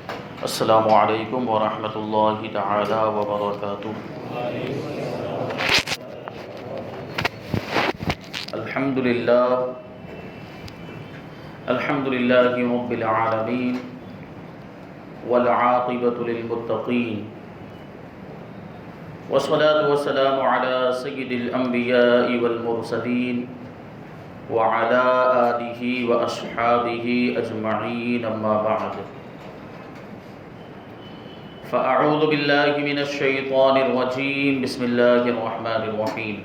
السلام علیکم ورحمۃ اللہ تعالی وبرکاتہ۔ الحمد للہ رب العالمین والعاقبۃ للمتقین والصلاة والسلام علی سید الانبیاء والمرسلین وعلی آلہ واصحابہ اجمعین، اما بعد فأعوذ باللہ من الشیطان الرجیم، بسم اللہ الرحمن الرحیم۔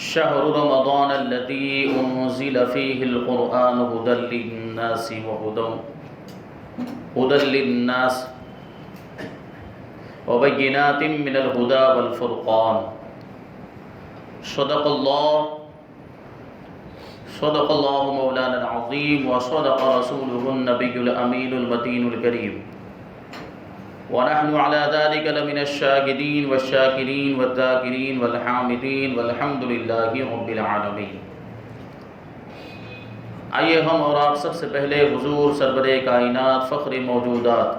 شہر رمضان الذی انزل فیہ القرآن ھدی للناس وبینات من الھدی والفرقان۔ صدق اللہ مولانا العظیم وصدق رسولہ النبی الامین المتین الکریم، ونحن على ذلك لمن الشاهدین والشاکرین والذاکرین والحامدین والحمد للہ رب العالمین۔ آئیے ہم اور آپ سب سے پہلے حضور سرور کائنات، فخر موجودات،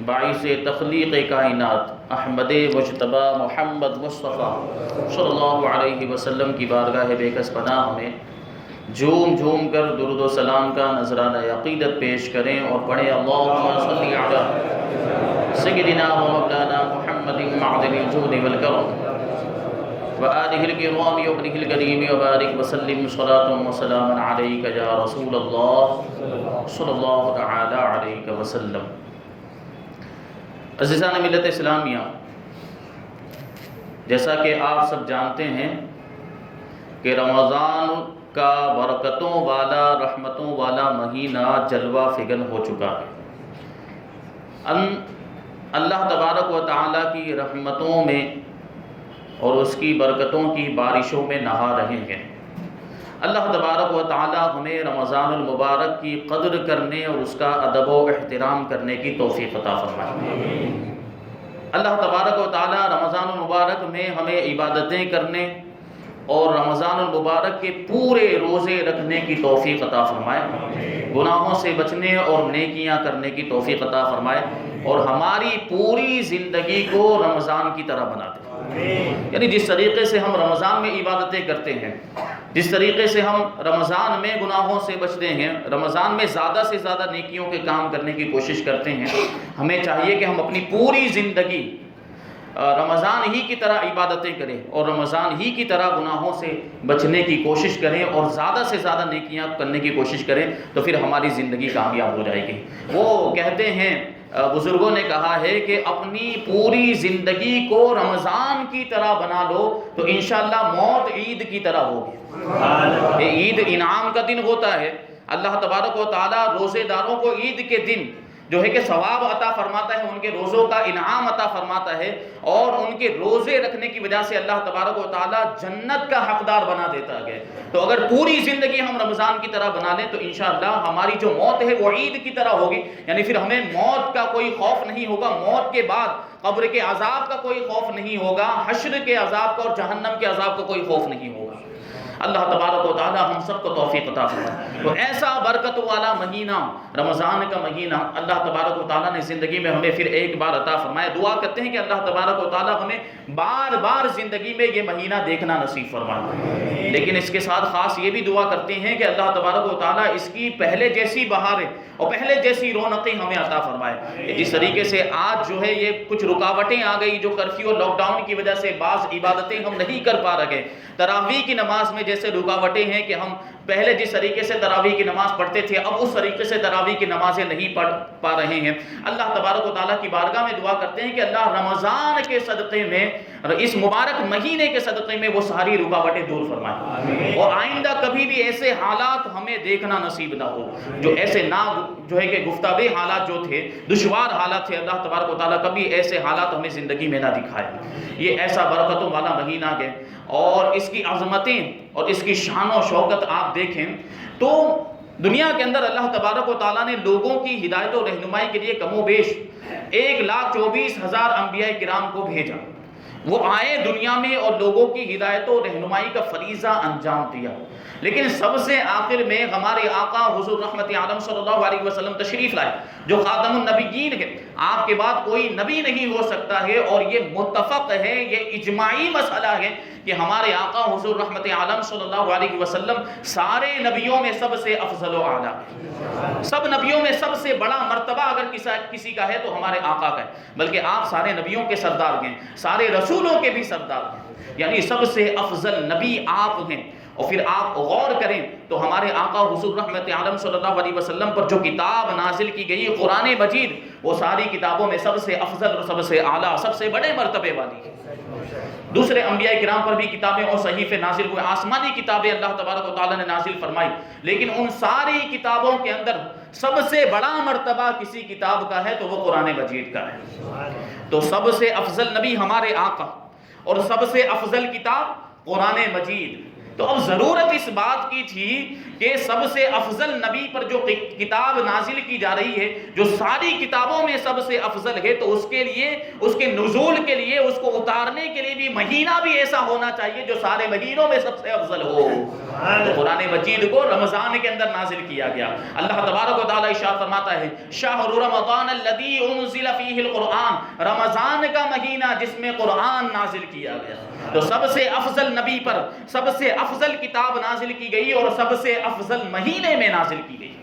باعث تخلیق کائنات، احمد مجتبی محمد مصطفیٰ صلی اللہ علیہ وسلم کی بارگاہ بے کس پناہ میں جھوم جھوم کر درود و سلام کا نذرانہ عقیدت پیش کریں اور پڑھیں اللہم صلی علی سیدنا و مولانا محمد معدن الجود والکرم وآلہ الکرام وابنہ الکریم وبارک وسلم صلاة و سلام علیک یا رسول اللہ صلی اللہ تعالی علیہ وسلم۔ عزیزان ملت اسلامیہ، جیسا کہ آپ سب جانتے ہیں کہ رمضان کا برکتوں والا، رحمتوں والا مہینہ جلوہ فگن ہو چکا ہے۔ اللہ تبارک و تعالیٰ کی رحمتوں میں اور اس کی برکتوں کی بارشوں میں نہا رہے ہیں۔ اللہ تبارک و تعالیٰ ہمیں رمضان المبارک کی قدر کرنے اور اس کا ادب و احترام کرنے کی توفیق عطا فرمائے۔ اللہ تبارک و تعالیٰ رمضان المبارک میں ہمیں عبادتیں کرنے اور رمضان المبارک کے پورے روزے رکھنے کی توفیق عطا فرمائے، گناہوں سے بچنے اور نیکیاں کرنے کی توفیق عطا فرمائے، اور ہماری پوری زندگی کو رمضان کی طرح بنا دے۔ یعنی جس طریقے سے ہم رمضان میں عبادتیں کرتے ہیں، جس طریقے سے ہم رمضان میں گناہوں سے بچتے ہیں، رمضان میں زیادہ سے زیادہ نیکیوں کے کام کرنے کی کوشش کرتے ہیں، ہمیں چاہیے کہ ہم اپنی پوری زندگی رمضان ہی کی طرح عبادتیں کریں اور رمضان ہی کی طرح گناہوں سے بچنے کی کوشش کریں اور زیادہ سے زیادہ نیکیاں کرنے کی کوشش کریں، تو پھر ہماری زندگی کامیاب ہو جائے گی۔ وہ کہتے ہیں، بزرگوں نے کہا ہے کہ اپنی پوری زندگی کو رمضان کی طرح بنا لو تو انشاءاللہ موت عید کی طرح ہوگی۔ عید انعام کا دن ہوتا ہے۔ اللہ تبارک و تعالیٰ روزے داروں کو عید کے دن جو ہے کہ ثواب عطا فرماتا ہے، ان کے روزوں کا انعام عطا فرماتا ہے، اور ان کے روزے رکھنے کی وجہ سے اللہ تبارک و تعالیٰ جنت کا حقدار بنا دیتا ہے۔ تو اگر پوری زندگی ہم رمضان کی طرح بنا لیں تو انشاءاللہ ہماری جو موت ہے وہ عید کی طرح ہوگی، یعنی پھر ہمیں موت کا کوئی خوف نہیں ہوگا، موت کے بعد قبر کے عذاب کا کوئی خوف نہیں ہوگا، حشر کے عذاب کا اور جہنم کے عذاب کا کوئی خوف نہیں ہوگا۔ اللہ تبارک و تعالی ہم سب کو توفیق عطا فرمائے۔ تو ایسا برکت والا مہینہ رمضان کا مہینہ اللہ تبارک و تعالی نے زندگی میں ہمیں پھر ایک بار عطا فرمائے۔ دعا کرتے ہیں کہ اللہ تبارک و تعالی ہمیں بار بار زندگی میں یہ مہینہ دیکھنا نصیب فرمائے، لیکن اس کے ساتھ خاص یہ بھی دعا کرتے ہیں کہ اللہ تبارک و تعالی اس کی پہلے جیسی بہاریں اور پہلے جیسی رونقیں ہمیں عطا فرمائے۔ جس طریقے سے آج جو ہے یہ کچھ رکاوٹیں آ گئی، جو کرفیو اور لاک ڈاؤن کی وجہ سے بعض عبادتیں ہم نہیں کر پا رہے، تراویح کی نماز میں جیسے رکاوٹیں ہیں کہ ہم پہلے جس طریقے سے تراویح کی نماز پڑھتے تھے اب اس طریقے سے تراویح کی نمازیں نہیں پڑھ پا رہے ہیں، اللہ تبارک و تعالیٰ کی بارگاہ میں دعا کرتے ہیں کہ اللہ رمضان کے صدقے میں، اس مبارک مہینے کے صدقے میں وہ ساری رکاوٹیں دور فرمائے، اور آئندہ کبھی بھی ایسے حالات ہمیں دیکھنا نصیب نہ ہو جو ایسے جو ہے کہ گفتابی حالات جو تھے، دشوار حالات تھے، اللہ تبارک و تعالیٰ کبھی ایسے حالات ہمیں زندگی میں نہ دکھائے۔ یہ ایسا برکتوں والا مہینہ ہے، اور اس کی عظمتیں اور اس کی شان و شوکت آپ دیکھیں تو دنیا کے اندر اللہ تبارک و تعالیٰ نے لوگوں کی ہدایت و رہنمائی کے لیے کم و بیش 1,24,000 انبیاء کرام کو بھیجا۔ وہ آئے دنیا میں اور لوگوں کی ہدایت و رہنمائی کا فریضہ انجام دیا، لیکن سب سے آخر میں ہمارے آقا حضور رحمت عالم صلی اللہ علیہ وسلم تشریف لائے جو خاتم النبیین ہے. آپ کے بعد کوئی نبی نہیں ہو سکتا ہے، اور یہ متفق ہے، یہ اجماعی مسئلہ ہے کہ ہمارے آقا حضور رحمت عالم صلی اللہ علیہ وسلم سارے نبیوں میں سب سے افضل و اعلیٰ ہے. سب نبیوں میں سب سے بڑا مرتبہ اگر کسی کا ہے تو ہمارے آقا کا ہے، بلکہ آپ سارے نبیوں کے سردار ہیں، سارے رسولوں کے بھی سردار ہیں، یعنی سب سے افضل نبی آپ ہیں. اور پھر آپ غور کریں تو ہمارے آقا حضور رحمت عالم صلی اللہ علیہ وسلم پر جو کتاب نازل کی گئی قرآن مجید، وہ ساری کتابوں میں سب سے افضل اور سب سے اعلیٰ، سب سے بڑے مرتبے والی ہے. دوسرے انبیاء کرام پر بھی کتابیں اور صحیفے نازل ہوئے، آسمانی کتابیں اللہ تبارک و تعالیٰ نے نازل فرمائی، لیکن ان ساری کتابوں کے اندر سب سے بڑا مرتبہ کسی کتاب کا ہے تو وہ قرآن مجید کا ہے. تو سب سے افضل نبی ہمارے آقا اور سب سے افضل کتاب قرآن مجید. تو اب ضرورت اس بات کی تھی کہ سب سے افضل نبی پر جو کتاب نازل کی جا رہی ہے، جو ساری کتابوں میں سب سے افضل ہے، تو اس کے لیے، اس کے نزول کے لیے، اس کو اتارنے کے لیے بھی مہینہ بھی ایسا ہونا چاہیے جو سارے مہینوں میں سب سے افضل ہو. تو قرآن مجید کو رمضان کے اندر نازل کیا گیا. اللہ تبارک و تعالیٰ ارشاد فرماتا ہے شہر رمضان الذی انزل فیہ القرآن، رمضان کا مہینہ جس میں قرآن نازل کیا گیا. تو سب سے افضل نبی پر سب سے افضل کتاب نازل کی گئی اور سب سے افضل مہینے میں نازل کی گئی.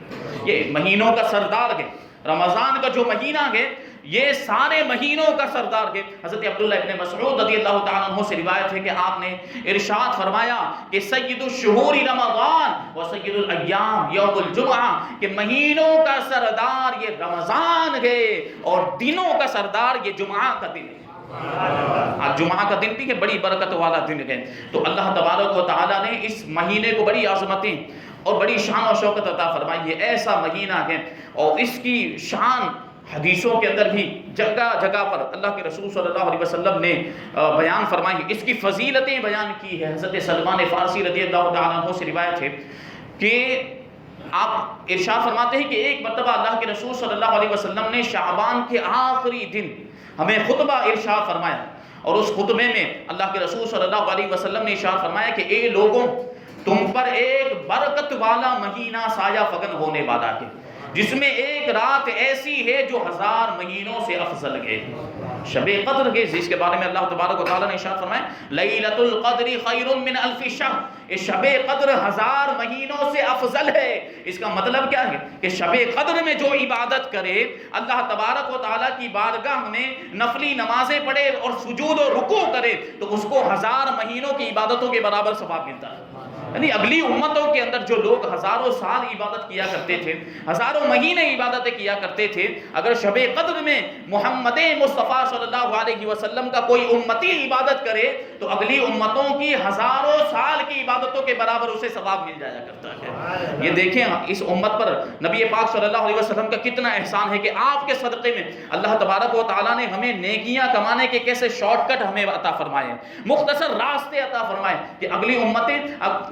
یہ مہینوں کا سردار ہے. رمضان کا جو مہینہ ہے یہ سارے مہینوں کا سردار ہے. حضرت عبداللہ ابن مسعود رضی اللہ تعالیٰ عنہ سے روایت ہے کہ آپ نے ارشاد فرمایا کہ سید الشہور رمضان و سید الایام یوم الجمعہ، کہ مہینوں کا سردار یہ رمضان ہے اور دنوں کا سردار یہ جمعہ کا دن ہے. آج جمعہ کا دن بھی ہے، بڑی برکت والا دن ہے. تو اللہ تبارک و تعالیٰ نے اس مہینے کو بڑی عظمتیں اور بڑی شان و شوکت عطا فرمائی ہے. ایسا مہینہ ہے اور اس کی شان حدیثوں کے اندر بھی جگہ جگہ پر اللہ کے رسول صلی اللہ علیہ وسلم نے بیان فرمائی. اس کی فضیلتیں بیان کی ہے. حضرت سلمان فارسی رضی اللہ تعالیٰ عنہ سے روایت ہے کہ آپ ارشاد فرماتے ہیں کہ ایک مرتبہ اللہ کے رسول صلی اللہ علیہ وسلم نے شعبان کے آخری دن ہمیں خطبہ ارشاد فرمایا، اور اس خطبے میں اللہ کے رسول صلی اللہ علیہ وسلم نے ارشاد فرمایا کہ اے لوگوں، تم پر ایک برکت والا مہینہ سایہ فگن ہونے والا ہے، جس میں ایک رات ایسی ہے جو 1000 مہینوں سے افضل ہے. شب قدر ہے، جس کے بارے میں اللہ تبارک و تعالیٰ نے ارشاد فرمایا لیلۃ القدر خیر من الف شہر، یہ شب قدر 1000 مہینوں سے افضل ہے. اس کا مطلب کیا ہے کہ شب قدر میں جو عبادت کرے، اللہ تبارک و تعالیٰ کی بارگاہ میں نفلی نمازیں پڑھے اور سجود و رکوع کرے تو اس کو 1000 مہینوں کی عبادتوں کے برابر ثواب ملتا ہے. یعنی اگلی امتوں کے اندر جو لوگ ہزاروں سال عبادت کیا کرتے تھے، ہزاروں مہینے عبادتیں کیا کرتے تھے، اگر شب قدر میں محمد مصطفیٰ صلی اللہ علیہ وسلم کا کوئی امتی عبادت کرے تو اگلی امتوں کی ہزاروں سال کی عبادتوں کے برابر اسے ثواب مل جایا کرتا ہے. یہ دیکھیں اس امت پر نبی پاک صلی اللہ علیہ وسلم کا کتنا احسان ہے کہ آپ کے صدقے میں اللہ تبارک و تعالیٰ نے ہمیں نیکیاں کمانے کے کیسے شارٹ کٹ ہمیں عطا فرمائے، مختصر راستے عطا فرمائے کہ اگلی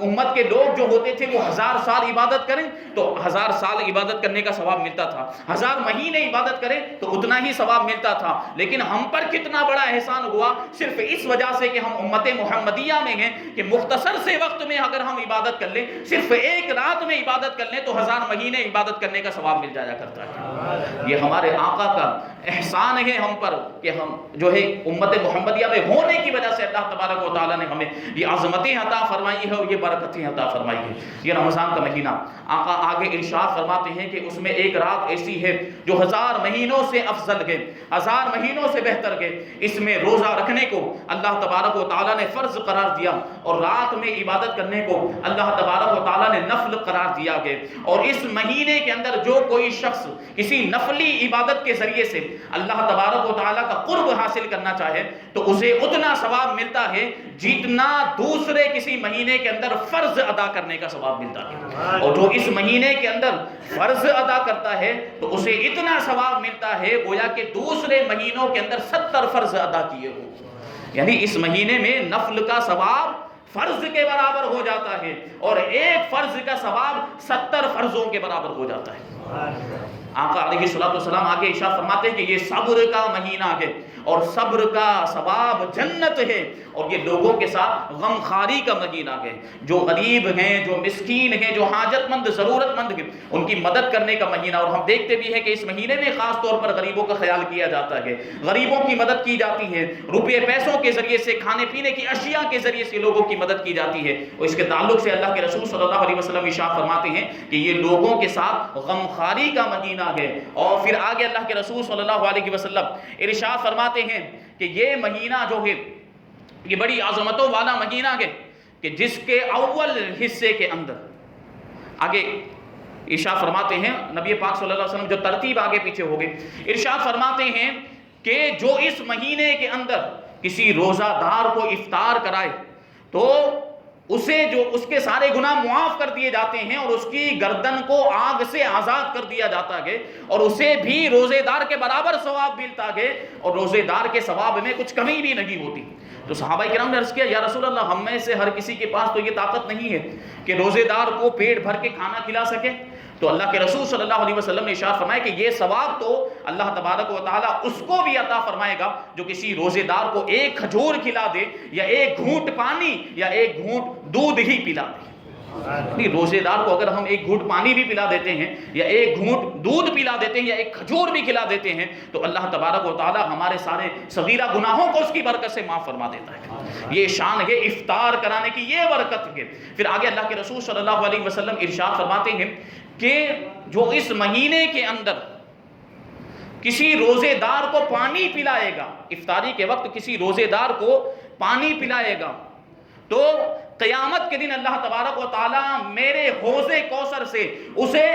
امت کے لوگ جو ہوتے تھے وہ 1000 سال عبادت کریں تو 1000 سال عبادت کرنے کا ثواب ملتا تھا، 1000 مہینے عبادت کریں تو اتنا ہی ثواب ملتا تھا. لیکن ہم پر کتنا بڑا احسان ہوا صرف اس وجہ سے کہ ہم امت محمدیہ میں ہیں کہ مختصر سے وقت میں اگر ہم عبادت کر لیں، صرف ایک رات میں عبادت کر لیں تو 1000 مہینے عبادت کرنے کا ثواب مل جایا کرتا ہے. یہ ہمارے آقا کا احسان ہے ہم پر کہ ہم جو ہے امت محمدیہ میں ہونے کی وجہ سے اللہ تبارک و تعالیٰ نے ہمیں یہ عظمتیں عطا فرمائی ہے اور یہ برکتیں عطا فرمائی ہے. یہ رمضان کا مہینہ، آقا آگے ارشاد فرماتے ہیں کہ اس میں ایک رات ایسی ہے جو 1000 مہینوں سے افضل ہے، 1000 مہینوں سے بہتر ہے. اس میں روزہ رکھنے کو اللہ تبارک و تعالیٰ نے فرض قرار دیا اور رات میں عبادت کرنے کو اللہ تبارک و تعالیٰ نے نفل قرار دیا گیا. اور اس مہینے کے اندر جو کوئی شخص کسی نفلی عبادت کے ذریعے سے اللہ تبارک و تعالیٰ کا قرب حاصل کرنا چاہے تو اسے اتنا ثواب ملتا ہے جتنا دوسرے کسی مہینے کے اندر فرض ادا کرنے کا ثواب ملتا ہے. اور جو اس مہینے کے اندر فرض ادا کرتا ہے تو اسے اتنا ثواب ملتا ہے گویا کہ دوسرے مہینوں کے اندر 70 فرض ادا کیے ہوں. یعنی اس مہینے میں نفل کا ثواب فرض کے برابر ہو جاتا ہے اور ایک فرض کا ثواب 70 فرضوں کے برابر ہو جاتا ہے. آقا علیہ السلام آگے ارشاد فرماتے ہیں کہ یہ صبر کا مہینہ ہے اور صبر کا ثواب جنت ہے، اور یہ لوگوں کے ساتھ غم خاری کا مہینہ ہے، جو غریب ہیں، جو مسکین ہیں، جو حاجت مند ضرورت مند ہیں، ان کی مدد کرنے کا مہینہ۔ اور ہم دیکھتے بھی ہیں کہ اس مہینے میں خاص طور پر غریبوں کا خیال کیا جاتا ہے، غریبوں کی مدد کی جاتی ہے، روپے پیسوں کے ذریعے سے، کھانے پینے کی اشیاء کے ذریعے سے لوگوں کی مدد کی جاتی ہے۔ اور اس کے تعلق سے اللہ کے رسول صلی اللہ علیہ وسلم ارشاد فرماتے ہیں کہ یہ لوگوں کے ساتھ غم خاری کا مہینہ ہے۔ اور پھر آگے اللہ کے رسول صلی اللہ علیہ وسلم ارشاد فرماتے ہیں کہ یہ مہینہ جو ہے یہ بڑی عظمتوں والا مہینہ ہے کہ جس کے اول حصے کے اندر، آگے ارشاد فرماتے ہیں نبی پاک صلی اللہ علیہ وسلم، جو ترتیب آگے پیچھے ہو گئی، ارشاد فرماتے ہیں کہ جو اس مہینے کے اندر کسی روزہ دار کو افطار کرائے تو اس کے سارے گناہ معاف کر دیے جاتے ہیں، اور اس کی گردن کو آگ سے آزاد کر دیا جاتا ہے، اور اسے بھی روزے دار کے برابر ثواب ملتا ہے، اور روزے دار کے ثواب میں کچھ کمی بھی نہیں ہوتی۔ تو صحابہ کرام نے عرض کیا، یا رسول اللہ، ہم میں سے ہر کسی کے پاس تو یہ طاقت نہیں ہے کہ روزے دار کو پیٹ بھر کے کھانا کھلا سکے۔ تو اللہ کے رسول صلی اللہ علیہ وسلم نے ارشاد فرمایا کہ یہ ثواب تو اللہ تبارک و تعالیٰ اس کو بھی عطا فرمائے گا جو کسی روزے دار کو ایک کھجور کھلا دے، یا ایک گھونٹ پانی، یا ایک گھونٹ دودھ ہی پلا دے۔ روزے دار کو اگر ہم ایک گھونٹ پانی بھی پلا دیتے ہیں، یا ایک گھونٹ دودھ پلا دیتے ہیں، یا ایک کھجور بھی کھلا دیتے ہیں، تو اللہ تبارک و تعالیٰ ہمارے سارے صغیرہ گناہوں کو اس کی برکت سے معاف فرما دیتا ہے۔ یہ شان ہے افطار کرانے کی، یہ برکت ہے۔ پھر آگے اللہ کے رسول صلی اللہ علیہ وسلم ارشاد فرماتے ہیں کہ جو اس مہینے کے اندر کسی روزے دار کو پانی پلائے گا، افطاری کے وقت کسی روزے دار کو پانی پلائے گا، تو قیامت کے دن اللہ تبارک و تعالیٰ میرے حوض کوثر سے اسے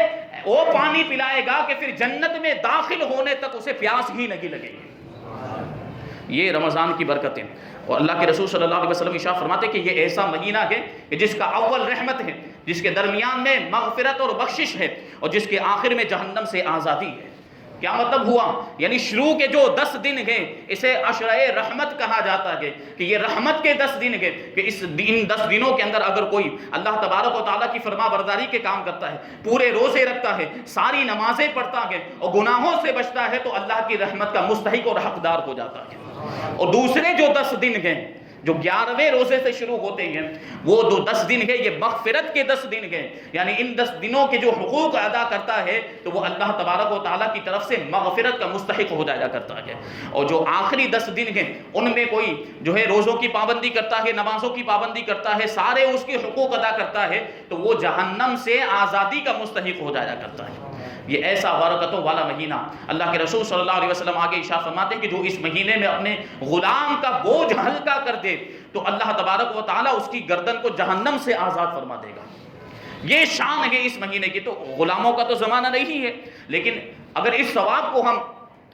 وہ پانی پلائے گا کہ پھر جنت میں داخل ہونے تک اسے پیاس ہی نہیں لگے گی۔ یہ رمضان کی برکتیں۔ اور اللہ کے رسول صلی اللہ علیہ وسلم ارشاد فرماتے کہ یہ ایسا مہینہ ہے کہ جس کا اول رحمت ہے، جس کے درمیان میں مغفرت اور بخشش ہے، اور جس کے آخر میں جہنم سے آزادی ہے۔ کیا مطلب ہوا؟ یعنی شروع کے جو 10 دن ہیں اسے عشرہ رحمت کہا جاتا ہے کہ یہ رحمت کے 10 دن ہیں، کہ ان 10 دنوں کے اندر اگر کوئی اللہ تبارک و تعالیٰ کی فرما برداری کے کام کرتا ہے، پورے روزے رکھتا ہے، ساری نمازیں پڑھتا ہے، اور گناہوں سے بچتا ہے، تو اللہ کی رحمت کا مستحق اور حقدار ہو جاتا ہے۔ اور دوسرے جو 10 دن ہیں جو 11ویں روزے سے شروع ہوتے ہیں، وہ 10 دن ہے، یہ مغفرت کے 10 دن ہیں، یعنی ان 10 دنوں کے جو حقوق ادا کرتا ہے تو وہ اللہ تبارک و تعالیٰ کی طرف سے مغفرت کا مستحق ہو جایا کرتا ہے۔ اور جو آخری 10 دن ہیں ان میں کوئی جو ہے روزوں کی پابندی کرتا ہے، نمازوں کی پابندی کرتا ہے، سارے اس کے حقوق ادا کرتا ہے، تو وہ جہنم سے آزادی کا مستحق ہو جایا کرتا ہے۔ یہ ایسا برکتوں والا مہینہ، اللہ کے رسول صلی اللہ علیہ وسلم آگے ارشاد فرماتے ہیں کہ جو اس مہینے میں اپنے غلام کا بوجھ ہلکا کر دے تو اللہ تبارک و تعالیٰ اس کی گردن کو جہنم سے آزاد فرما دے گا۔ یہ شان ہے اس مہینے کی۔ تو غلاموں کا تو زمانہ نہیں ہے، لیکن اگر اس ثواب کو ہم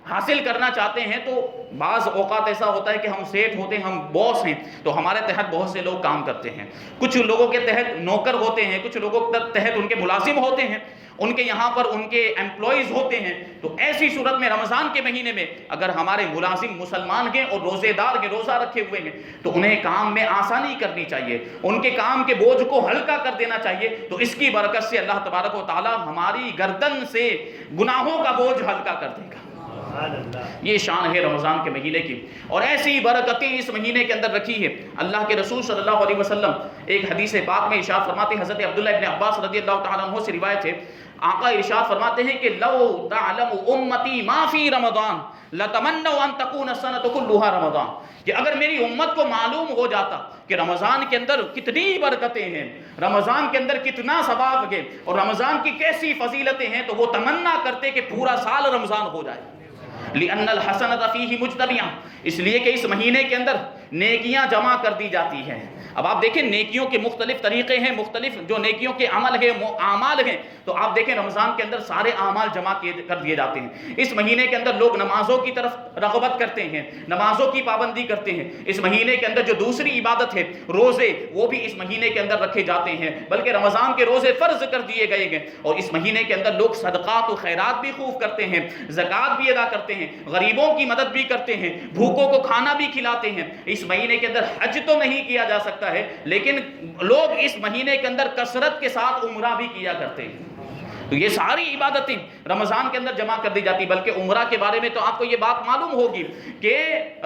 حاصل کرنا چاہتے ہیں تو بعض اوقات ایسا ہوتا ہے کہ ہم سیٹ ہوتے ہیں، ہم باس ہیں، تو ہمارے تحت بہت سے لوگ کام کرتے ہیں، کچھ لوگوں کے تحت نوکر ہوتے ہیں، کچھ لوگوں کے تحت ان کے ملازم ہوتے ہیں، ان کے یہاں پر ان کے ایمپلائیز ہوتے ہیں۔ تو ایسی صورت میں رمضان کے مہینے میں اگر ہمارے ملازم مسلمان ہیں اور روزے دار کے روزہ رکھے ہوئے ہیں تو انہیں کام میں آسانی کرنی چاہیے، ان کے کام کے بوجھ کو ہلکا کر دینا چاہیے، تو اس کی برکت سے اللہ تبارک و تعالی ہماری گردن سے گناہوں کا بوجھ ہلکا کر دے گا۔ یہ شان ہے رمضان کے مہینے کی، اور ایسی برکتیں اس مہینے کے اندر رکھی ہے۔ اللہ کے رسول صلی اللہ علیہ وسلم ایک حدیث پاک میں ارشاد فرماتے ہیں، حضرت عبداللہ ابن عباس رضی اللہ تعالیٰ عنہ سے روایت ہے، آقا ارشاد فرماتے ہیں کہ لو تعلم امتی ما فی رمضان لتمنوا ان تکون السنۃ کلھا رمضان، کہ اگر میری امت کو معلوم ہو جاتا کہ رمضان کے اندر کتنی برکتیں ہیں، رمضان کے اندر کتنا ثواب ہے، اور رمضان کی کیسی فضیلتیں ہیں، تو وہ تمنا کرتے کہ پورا سال رمضان ہو جائے۔ لِأَنَّ الْحَسَنَةَ فِيهِ مُجْتَمِعَةٌ، اس لیے کہ اس مہینے کے اندر نیکیاں جمع کر دی جاتی ہیں۔ اب آپ دیکھیں نیکیوں کے مختلف طریقے ہیں، مختلف جو نیکیوں کے عمل ہیں، اعمال ہیں، تو آپ دیکھیں رمضان کے اندر سارے اعمال جمع کر دیے جاتے ہیں۔ اس مہینے کے اندر لوگ نمازوں کی طرف رغبت کرتے ہیں، نمازوں کی پابندی کرتے ہیں۔ اس مہینے کے اندر جو دوسری عبادت ہے روزے، وہ بھی اس مہینے کے اندر رکھے جاتے ہیں، بلکہ رمضان کے روزے فرض کر دیے گئے ہیں۔ اور اس مہینے کے اندر لوگ صدقات و خیرات بھی خوب کرتے ہیں، زکوٰۃ بھی ادا کرتے ہیں، غریبوں کی مدد بھی کرتے ہیں، بھوکوں کو کھانا بھی کھلاتے ہیں۔ اس مہینے کے اندر حج تو نہیں کیا جا سکتا ہے، لیکن لوگ اس مہینے کے اندر کثرت کے ساتھ عمرہ بھی کیا کرتے ہیں۔ تو یہ ساری عبادتیں رمضان کے اندر جمع کر دی جاتی. بلکہ عمرہ کے بارے میں تو آپ کو یہ بات معلوم ہوگی کہ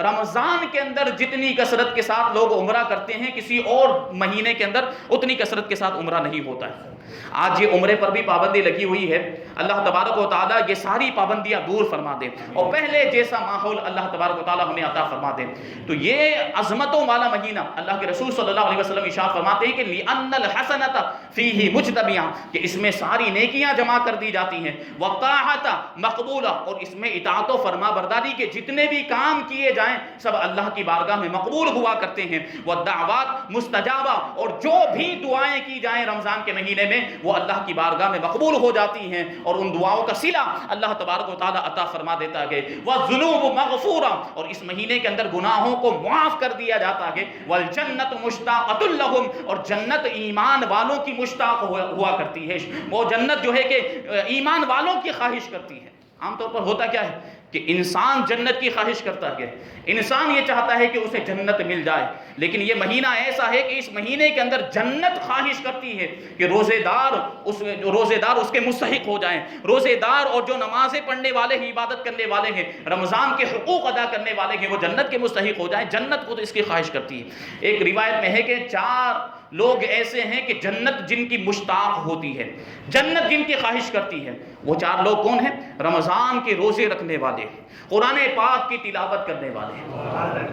رمضان کے اندر جتنی کثرت کے ساتھ لوگ عمرہ کرتے ہیں کسی اور مہینے کے اندر اتنی کثرت کے ساتھ عمرہ نہیں ہوتا ہے. آج یہ عمرے پر بھی پابندی لگی ہوئی ہے. اللہ تبارک و تعالیٰ یہ ساری پابندیاں دور فرما دے اور پہلے جیسا ماحول اللہ تبارک و تعالیٰ ہمیں عطا فرما دے. تو یہ عظمتوں والا مہینہ اللہ کے رسول صلی اللہ علیہ وسلم ارشاد فرماتے ہیں کہ لِأَنَّ الْحَسَنَةَ فِيهِ مُجْتَمِعَةٌ, کہ اس میں ساری نیکیاں جمع کر دی جاتی ہیں. وَالطَّاعَةَ مَقْبُولَةٌ, اور اس میں اطاعت و فرما برداری کے جتنے بھی کام کیے جائیں سب اللہ کی بارگاہ میں مقبول ہوا کرتے ہیں. وَالدَّعْوَاتُ مُسْتَجَابَةٌ, اور جو بھی دعائیں کی جائیں رمضان کے مہینے میں وہ اللہ کی بارگاہ میں مقبول ہو جاتی ہیں اور ان دعاؤں کا صلہ اللہ تبارک و تعالیٰ عطا فرما دیتا ہے. وَالذُّنُوبُ مَغْفُورَةٌ, اور اس مہینے کے اندر گناہوں کو معاف کر دیا جاتا ہے. وَالْجَنَّةُ مُشْتَاقَةٌ لَهُمْ, اور جنت ایمان والوں کی مشتاق ہوا کرتی ہے. وہ جنت جو ہے کہ ایمان والوں کی خواہش کرتی ہے. عام طور پر ہوتا کیا ہے کہ انسان جنت کی خواہش کرتا ہے, انسان یہ چاہتا ہے کہ اسے جنت مل جائے, لیکن یہ مہینہ ایسا ہے کہ اس مہینے کے اندر جنت خواہش کرتی ہے کہ روزے دار اس کے مستحق ہو جائیں. روزے دار اور جو نمازیں پڑھنے والے ہیں, عبادت کرنے والے ہیں, رمضان کے حقوق ادا کرنے والے ہیں, وہ جنت کے مستحق ہو جائیں. جنت کو تو اس کی خواہش کرتی ہے. ایک روایت میں ہے کہ 4 لوگ ایسے ہیں کہ جنت جن کی مشتاق ہوتی ہے, جنت جن کی خواہش کرتی ہے. وہ 4 لوگ کون ہیں؟ رمضان کے روزے رکھنے والے, قرآن پاک کی تلاوت کرنے والے,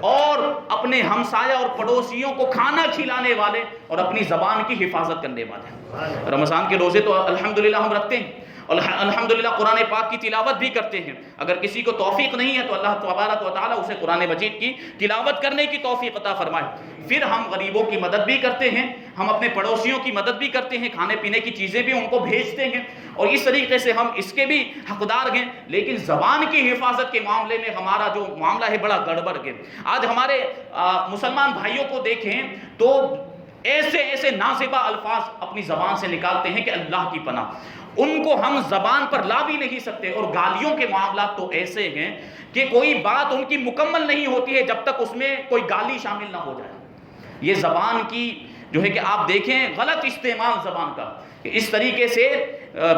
اور اپنے ہمسایہ اور پڑوسیوں کو کھانا کھلانے والے, اور اپنی زبان کی حفاظت کرنے والے. رمضان کے روزے تو الحمدللہ ہم رکھتے ہیں اور الحمدللہ قرآن پاک کی تلاوت بھی کرتے ہیں. اگر کسی کو توفیق نہیں ہے تو اللہ تبارک و تعالیٰ اسے قرآن مجید کی تلاوت کرنے کی توفیق عطا فرمائے. پھر ہم غریبوں کی مدد بھی کرتے ہیں, ہم اپنے پڑوسیوں کی مدد بھی کرتے ہیں, کھانے پینے کی چیزیں بھی ان کو بھیجتے ہیں, اور اس طریقے سے ہم اس کے بھی حقدار ہیں. لیکن زبان کی حفاظت کے معاملے میں ہمارا جو معاملہ ہے بڑا گڑبڑ ہے. آج ہمارے مسلمان بھائیوں کو دیکھیں تو ایسے نازیبا الفاظ اپنی زبان سے نکالتے ہیں کہ اللہ کی پناہ, ان کو ہم زبان پر لا بھی نہیں سکتے. اور گالیوں کے معاملات تو ایسے ہیں کہ کوئی بات ان کی مکمل نہیں ہوتی ہے جب تک اس میں کوئی گالی شامل نہ ہو جائے. یہ زبان کی جو ہے کہ آپ دیکھیں غلط استعمال زبان کا, کہ اس طریقے سے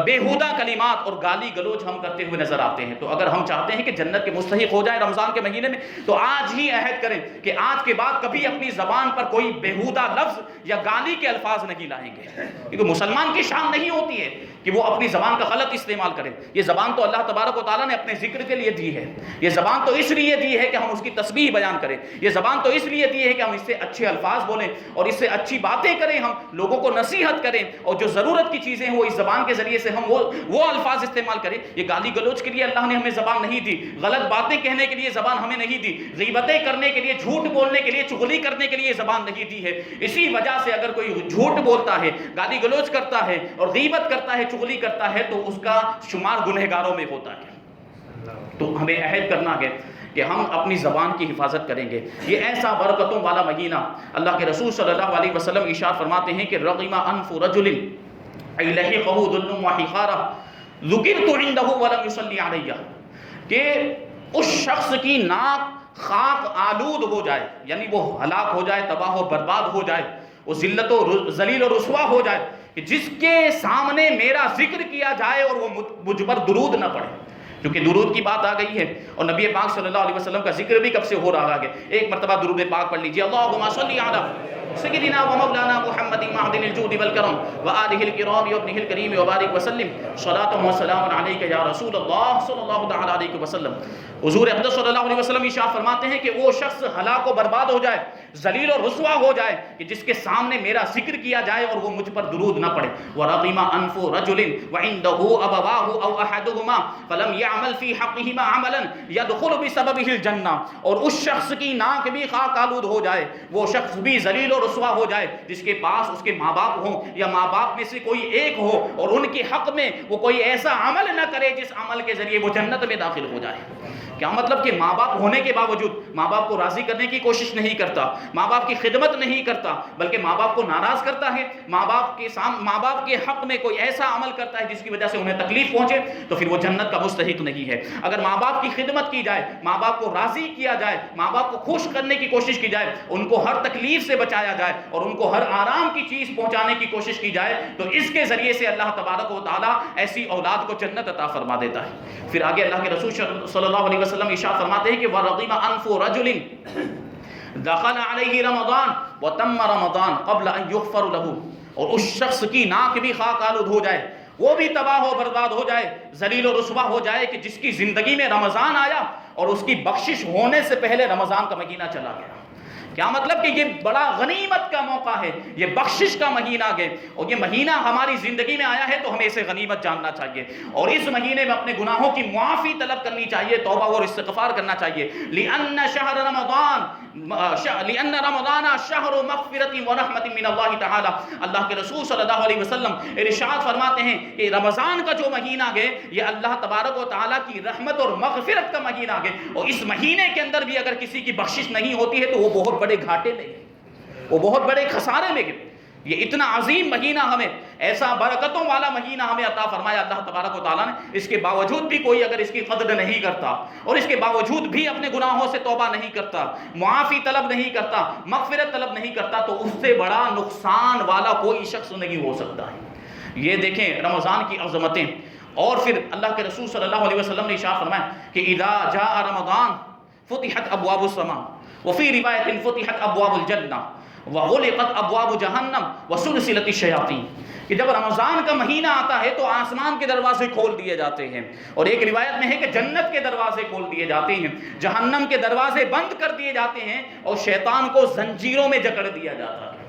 بےہودہ کلمات اور گالی گلوچ ہم کرتے ہوئے نظر آتے ہیں. تو اگر ہم چاہتے ہیں کہ جنت کے مستحق ہو جائیں رمضان کے مہینے میں, تو آج ہی عہد کریں کہ آج کے بعد کبھی اپنی زبان پر کوئی بےہودہ لفظ یا گالی کے الفاظ نہیں لائیں گے. کیونکہ مسلمان کی شان نہیں ہوتی ہے کہ وہ اپنی زبان کا غلط استعمال کرے. یہ زبان تو اللہ تبارک و تعالیٰ نے اپنے ذکر کے لیے دی ہے. یہ زبان تو اس لیے دی ہے کہ ہم اس کی تسبیح بیان کریں. یہ زبان تو اس لیے دی ہے کہ ہم اس سے اچھے الفاظ بولیں اور اس سے اچھی باتیں کریں, ہم لوگوں کو نصیحت کریں, اور جو ضرورت کی چیزیں ہیں وہ اس زبان کے ذریعے سے ہم وہ الفاظ استعمال کریں. یہ گالی گلوچ کے لیے اللہ نے ہمیں زبان نہیں دی, غلط باتیں کہنے کے لیے زبان ہمیں نہیں دی, غیبتیں کرنے کے لیے, جھوٹ بولنے کے لیے, چغلی کرنے کے لیے زبان نہیں دی ہے. اسی وجہ سے اگر کوئی جھوٹ بولتا ہے, گالی گلوچ کرتا ہے اور غیبت کرتا ہے, چغلی کرتا ہے, تو اس کا شمار گنہگاروں میں ہوتا ہے. تو ہمیں عہد کرنا ہے کہ ہم اپنی زبان کی حفاظت کریں گے. یہ ایسا برکتوں والا مہینہ, اللہ کے رسول صلی اللہ علیہ وسلم ارشاد فرماتے ہیں کہ رغم انف رجل لحقہ ذل وحقارہ ذکرت عندہ ولم یصلی علیہ, کہ اس شخص کی ناک خاک آلود ہو جائے, یعنی وہ ہلاک ہو جائے, تباہ و برباد ہو جائے, وہ ذلت و ذلیل و رسوا ہو جائے, کہ جس کے سامنے میرا ذکر کیا جائے اور وہ مجھ پر درود نہ پڑھے. کیونکہ درود کی بات آ گئی ہے اور نبی پاک صلی اللہ علیہ وسلم کا ذکر بھی کب سے ہو رہا ہے. ایک مرتبہ درود پاک پڑھ لیجیے. اللہم صلی علی سیدنا و مولانا محمد معدن الجود والکرم وآلہ الکرام وابنہ الکریم وبارک وسلم صلاۃ و سلام علیک یا رسول اللہ صلی اللہ تعالی علیہ وسلم. حضور اقدس صلی اللہ علیہ وسلم ارشاد فرماتے ہیں کہ وہ شخص ہلاک و برباد ہو جائے, ذلیل و رسوا ہو جائے, کہ جس کے سامنے میرا ذکر کیا جائے اور وہ مجھ پر درود نہ پڑھے. وَرَغِمَ أَنْفُ رَجُلٍ وَعِنْدَهُ أَبَوَاهُ أَوْ أَحَدُهُمَا فَلَمْ يَعْمَلْ فِي حَقِّهِمَا عَمَلًا يَدْخُلُ بِسَبَبِهِ الْجَنَّةَ. اور اس شخص کی ناک بھی خاک آلود ہو جائے, وہ شخص بھی ذلیل و رسوا ہو جائے جس کے پاس اس کے ماں باپ ہوں یا ماں باپ میں سے کوئی ایک ہو, اور ان کے حق میں وہ کوئی ایسا عمل نہ کرے جس عمل کے ذریعے وہ جنت میں داخل ہو جائے. کیا مطلب کہ ماں باپ ہونے کے باوجود ماں باپ کو راضی کرنے کی کوشش نہیں کرتا، ماں باپ کی خدمت نہیں کرتا، بلکہ ماں باپ کو ناراض کرتا ہے، ماں باپ کے حق میں کوئی ایسا عمل کرتا ہے جس کی وجہ سے انہیں تکلیف پہنچے، تو پھر وہ جنت کا مستحق نہیں ہے۔ اگر ماں باپ کی خدمت کی جائے، ماں باپ کو راضی کیا جائے، ماں باپ کو خوش کرنے کی کوشش کی جائے، ان کو ہر تکلیف سے بچایا جائے اور ان کو ہر آرام کی چیز پہنچانے کی کوشش کی جائے، تو اس کے ذریعے سے اللہ تبارک و تعالیٰ ایسی اولاد کو جنت عطا فرما دیتا ہے۔ پھر آگے اللہ کے رسول صلی اللہ علیہ وسلم ارشاد فرماتے ہیں کہ وَرَغِمَ أَنْفُ رَجُلٍ دَخَلَ عَلَيْهِ رَمَضَانَ وَتَمَّ رَمَضَانَ قَبْلَ أَنْ يُغْفَرُ لَهُ، اور اس شخص کی ناک بھی خاک آلود ہو جائے، وہ بھی تباہ و برباد ہو جائے، ذلیل و رسوا ہو جائے کہ جس کی زندگی میں رمضان آیا اور اس کی بخشش ہونے سے پہلے رمضان کا مہینہ چلا گیا۔ کیا مطلب کہ یہ بڑا غنیمت کا موقع ہے، یہ بخشش کا مہینہ ہے، اور یہ مہینہ ہماری زندگی میں آیا ہے تو ہمیں اسے غنیمت جاننا چاہیے، اور اس مہینے میں اپنے گناہوں کی معافی طلب کرنی چاہیے، توبہ اور استغفار کرنا چاہیے۔ لِأَنَّ رَمَضَانَ شَهْرُ مَغْفِرَةٍ وَرَحْمَةٍ مِّنَ اللَّهِ تَعَالَى، اللہ کے رسول صلی اللہ علیہ وسلم ارشاد فرماتے ہیں کہ رمضان کا جو مہینہ ہے یہ اللہ تبارک و تعالیٰ کی رحمت اور مغفرت کا مہینہ ہے، اور اس مہینے کے اندر بھی اگر کسی کی بخشش نہیں ہوتی ہے تو وہ بہت بڑے گھاٹے میں گئے، وہ بہت بڑے خسارے میں گئے۔ یہ اتنا عظیم مہینہ ہمیں، ایسا برکتوں والا مہینہ ہمیں عطا فرمایا اللہ تبارک و تعالیٰ نے، اس کے باوجود بھی کوئی اگر اس کی قدر نہیں کرتا اور اس کے باوجود بھی اپنے گناہوں سے توبہ نہیں کرتا، معافی طلب نہیں کرتا، مغفرت طلب نہیں کرتا، تو اس سے بڑا نقصان والا کوئی شخص نہیں ہو سکتا ہے۔ یہ دیکھیں رمضان کی عظمتیں، اور پھر اللہ کے رسول صلی اللہ علیہ وسلم نے ارشاد فرمایا کہ اذا جاء رمضان فتحت ابواب السماء وفي روایت فتحت ابواب الجنہ وغلقت ابواب جہنم وسلسلت الشیاطین، کہ جب رمضان کا مہینہ آتا ہے تو آسمان کے دروازے کھول دیے جاتے ہیں، اور ایک روایت میں ہے کہ جنت کے دروازے کھول دیے جاتے ہیں، جہنم کے دروازے بند کر دیے جاتے ہیں، اور شیطان کو زنجیروں میں جکڑ دیا جاتا ہے۔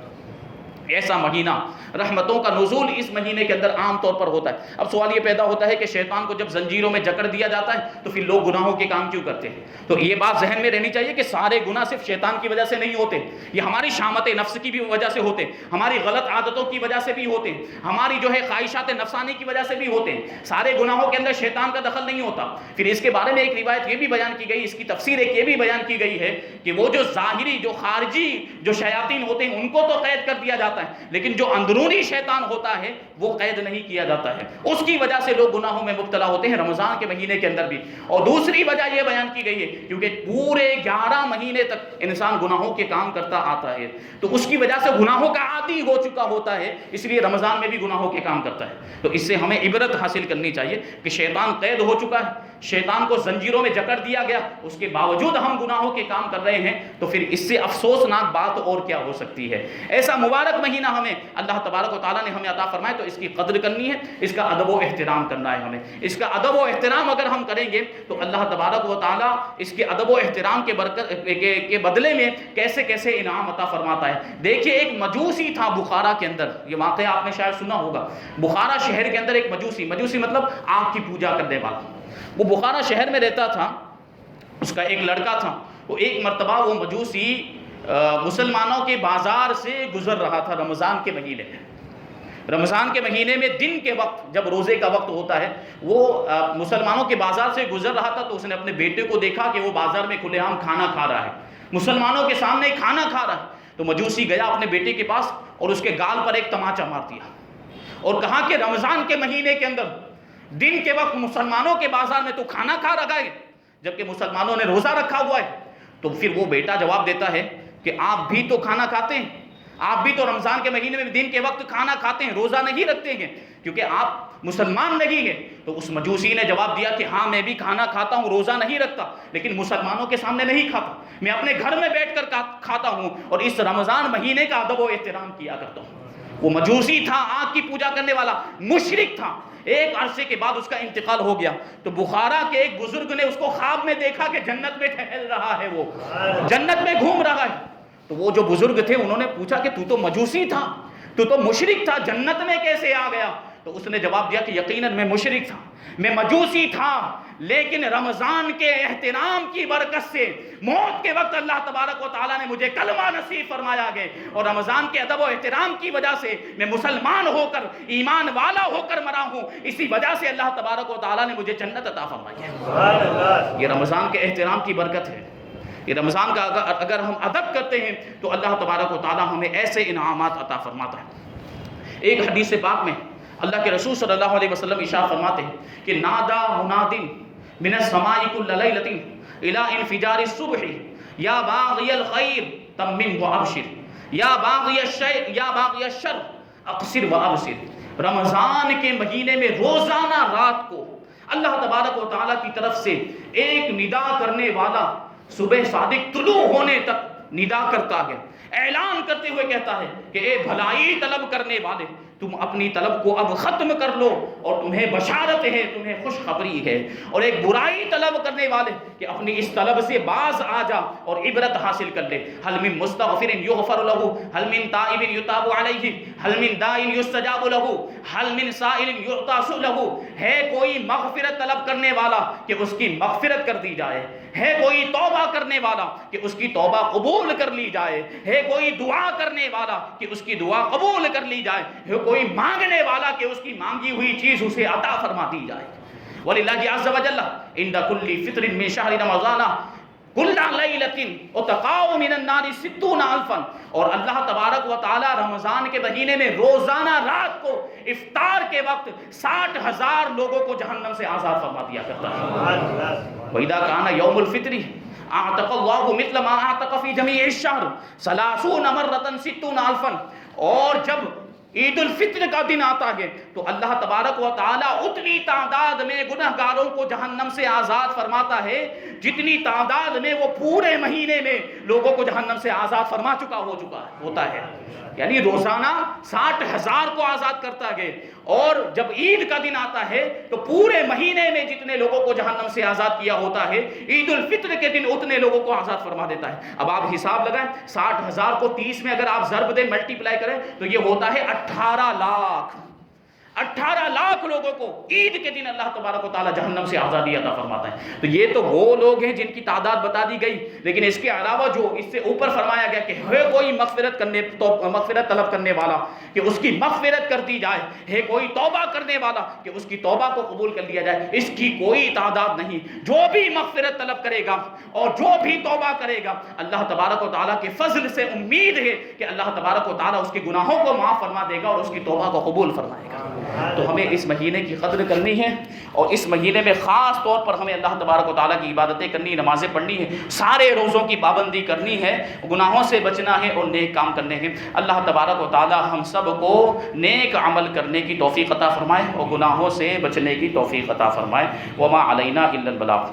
ایسا مہینہ، رحمتوں کا نزول اس مہینے کے اندر عام طور پر ہوتا ہے۔ اب سوال یہ پیدا ہوتا ہے کہ شیطان کو جب زنجیروں میں جکڑ دیا جاتا ہے تو پھر لوگ گناہوں کے کام کیوں کرتے ہیں؟ تو یہ بات ذہن میں رہنی چاہیے کہ سارے گناہ صرف شیطان کی وجہ سے نہیں ہوتے، یہ ہماری شامت نفس کی بھی وجہ سے ہوتے ہیں، ہماری غلط عادتوں کی وجہ سے بھی ہوتے ہیں، ہماری جو ہے خواہشات نفسانی کی وجہ سے بھی ہوتے ہیں۔ سارے گناہوں کے اندر شیطان کا دخل نہیں ہوتا۔ پھر اس کے بارے میں ایک روایت یہ بھی بیان کی گئی، اس کی تفسیر ایک یہ بھی بیان کی گئی ہے کہ وہ جو ظاہری، جو خارجی جو شیاطین ہوتے ہیں ان کو تو قید کر دیا جاتا ہے، لیکن جو اندرونی شیطان ہوتا ہے وہ قید نہیں کیا جاتا ہے، اس کی وجہ سے لوگ گناہوں میں مبتلا ہوتے ہیں رمضان کے مہینے کے اندر بھی۔ اور دوسری وجہ یہ بیان کی گئی ہے کیونکہ پورے 11 مہینے تک انسان گناہوں کے کام کرتا آتا ہے، تو اس کی وجہ سے گناہوں کا عادی ہو چکا ہوتا ہے، اس لیے رمضان میں بھی گناہوں کے کام کرتا ہے۔ تو اس سے ہمیں عبرت حاصل کرنی چاہیے کہ شیطان قید ہو چکا ہے، شیطان کو زنجیروں میں جکڑ دیا گیا، اس کے باوجود ہم گناہوں کے کام کر رہے ہیں، تو پھر اس سے افسوسناک بات اور کیا ہو سکتی ہے؟ ایسا مبارک مہینہ ہمیں اللہ تبارک و تعالیٰ نے ہمیں عطا فرمائے، تو اس کی قدر کرنی ہے، اس کا ادب و احترام کرنا ہے ہمیں۔ اس کا ادب و احترام اگر ہم کریں گے تو اللہ تبارک و تعالیٰ اس کے ادب و احترام کے بدلے میں کیسے کیسے انعام عطا فرماتا ہے۔ دیکھیے ایک مجوسی تھا بخارا کے اندر، یہ واقعہ آپ نے شاید سنا ہوگا۔ بخارا شہر کے اندر ایک مجوسی مطلب آگ کی پوجا کرنے والا، وہ بخارا شہر میں رہتا تھا، اس کا ایک لڑکا تھا، وہ ایک مرتبہ وہ مجوسی مسلمانوں کے بازار سے گزر رہا تھا رمضان کے مہینے میں۔ رمضان کے مہینے میں دن کے وقت جب روزے کا وقت ہوتا ہے، وہ مسلمانوں کے بازار سے گزر رہا تھا، تو اس نے اپنے بیٹے کو دیکھا کہ وہ بازار میں کھلے عام کھانا کھا رہا ہے، مسلمانوں کے سامنے کھانا کھا رہا ہے۔ تو مجوسی گیا اپنے بیٹے کے پاس اور اس کے گال پر ایک تماچا مار دیا اور کہا کہ رمضان کے مہینے کے اندر دن کے وقت مسلمانوں کے بازار میں تو کھانا کھا رکھا ہے جبکہ مسلمانوں نے روزہ رکھا ہوا ہے۔ تو پھر وہ بیٹا جواب دیتا ہے کہ آپ بھی تو کھانا کھاتے ہیں، آپ بھی تو رمضان کے مہینے میں دن کے وقت کھانا کھاتے ہیں، روزہ نہیں رکھتے ہیں، کیونکہ آپ مسلمان نہیں ہیں۔ تو اس مجوسی نے جواب دیا کہ ہاں میں بھی کھانا کھاتا ہوں، روزہ نہیں رکھتا، لیکن مسلمانوں کے سامنے نہیں کھاتا، میں اپنے گھر میں بیٹھ کر کھاتا ہوں اور اس رمضان مہینے کا ادب و احترام کیا کرتا ہوں۔ وہ مجوسی تھا، آگ کی پوجا کرنے والا، مشرک تھا۔ ایک عرصے کے بعد اس کا انتقال ہو گیا، تو بخارا کے ایک بزرگ نے اس کو خواب میں دیکھا کہ جنت میں ٹہل رہا ہے، وہ جنت میں گھوم رہا ہے۔ تو وہ جو بزرگ تھے انہوں نے پوچھا کہ تو مجوسی تھا، تو مشرک تھا، جنت میں کیسے آ گیا؟ تو اس نے جواب دیا کہ یقیناً میں مشرک تھا، میں مجوسی تھا، لیکن رمضان کے احترام کی برکت سے موت کے وقت اللہ تبارک و تعالیٰ نے مجھے کلمہ نصیب فرمایا گیا، اور رمضان کے ادب و احترام کی وجہ سے میں مسلمان ہو کر، ایمان والا ہو کر مرا ہوں، اسی وجہ سے اللہ تبارک و تعالیٰ نے مجھے جنت عطا فرمائی ہے۔ یہ رمضان کے احترام کی برکت ہے۔ یہ رمضان کا اگر ہم ادب کرتے ہیں تو اللہ تبارک و تعالیٰ ہمیں ایسے انعامات عطا فرماتا ہے۔ ایک حدیث پاک میں اللہ کے رسول صلی اللہ علیہ وسلم ارشاد فرماتے ہیں کہ نادا منادن من السماء کل لیلۃ الی انفجار الصبح یا باغی الخیر تمم وابشر یا باغی الشر اقصر وابصر۔ رمضان کے مہینے میں روزانہ رات کو اللہ تبارک و تعالیٰ کی طرف سے ایک ندا کرنے والا صبح صادق طلوع ہونے تک ندا کرتا ہے، اعلان کرتے ہوئے کہتا ہے کہ اے بھلائی طلب کرنے والے، تم اپنی طلب کو اب ختم کر لو، اور تمہیں بشارت ہے، تمہیں خوشخبری ہے۔ اور ایک برائی طلب کرنے والے کہ اپنی اس طلب سے باز آ جا اور عبرت حاصل کر لے۔ حل من مستغفر یغفر له، حل من تائب یتاب علیہ، حل من داع یستجاب له، حل من سائل یعطى سؤله۔ ہے کوئی مغفرت طلب کرنے والا کہ اس کی مغفرت کر دی جائے، ہے کوئی توبہ کرنے والا کہ اس کی توبہ قبول کر لی جائے، ہے کوئی دعا کرنے والا کہ اس کی دعا قبول کر لی جائے، ہے کوئی مانگنے والا کہ اس کی مانگی ہوئی چیز اسے عطا فرما دی جائے۔ وَلِلَّهِ عَزَّ وَجَلَّ عِنْدَ كُلِّ فِطْرٍ مِّن شَهْرِ رَمَضَانَ كُلَّ لَيْلَةٍ وَتَقَاءُ مِنَ النَّارِ 60 أَلْفًا۔ اور اللہ تبارک و تعالی رمضان کے مہینے میں روزانہ رات کو افطار کے وقت 60,000 لوگوں کو جہنم سے آزاد فرما دیا کرتا ہے۔ وَإِذَا كَانَ يَوْمُ الْفِطْرِ اعتق الله مثل ما اعتق في جميع الشهر 30 مرة 60 ألفا۔ اور جب عید الفطر کا دن آتا ہے تو اللہ تبارک و تعالیٰ اتنی تعداد میں گنہگاروں کو جہنم سے آزاد فرماتا ہے جتنی تعداد میں وہ پورے مہینے میں لوگوں کو جہنم سے آزاد فرما ہوتا ہے۔ یعنی روزانہ 60,000 کو آزاد کرتا ہے، اور جب عید کا دن آتا ہے تو پورے مہینے میں جتنے لوگوں کو جہنم سے آزاد کیا ہوتا ہے، عید الفطر کے دن اتنے لوگوں کو آزاد فرما دیتا ہے۔ اب آپ حساب لگائیں، 60,000 کو 30 میں اگر آپ ضرب دیں، ملٹی پلائی کریں تو یہ ہوتا ہے 18 لاکھ۔ 18 لاکھ لوگوں کو عید کے دن اللہ تبارک و تعالیٰ جہنم سے آزادی عطا فرماتا ہے۔ تو یہ تو وہ لوگ ہیں جن کی تعداد بتا دی گئی، لیکن اس کے علاوہ جو اس سے اوپر فرمایا گیا کہ ہے کوئی مغفرت طلب کرنے والا کہ اس کی مغفرت کر دی جائے، ہے کوئی توبہ کرنے والا کہ اس کی توبہ کو قبول کر لیا جائے، اس کی کوئی تعداد نہیں۔ جو بھی مغفرت طلب کرے گا اور جو بھی توبہ کرے گا، اللہ تبارک و تعالیٰ کے فضل سے امید ہے کہ اللہ تبارک و تعالیٰ اس کے گناہوں کو معاف فرما دے گا اور اس کی توبہ کو قبول فرمائے گا۔ تو ہمیں اس مہینے کی قدر کرنی ہے، اور اس مہینے میں خاص طور پر ہمیں اللہ تبارک و تعالیٰ کی عبادتیں کرنی، نمازیں پڑھنی ہے، سارے روزوں کی پابندی کرنی ہے، گناہوں سے بچنا ہے اور نیک کام کرنے ہیں۔ اللہ تبارک و تعالیٰ ہم سب کو نیک عمل کرنے کی توفیق عطا فرمائے اور گناہوں سے بچنے کی توفیق عطا فرمائے۔ وما علینا الا البلاغ۔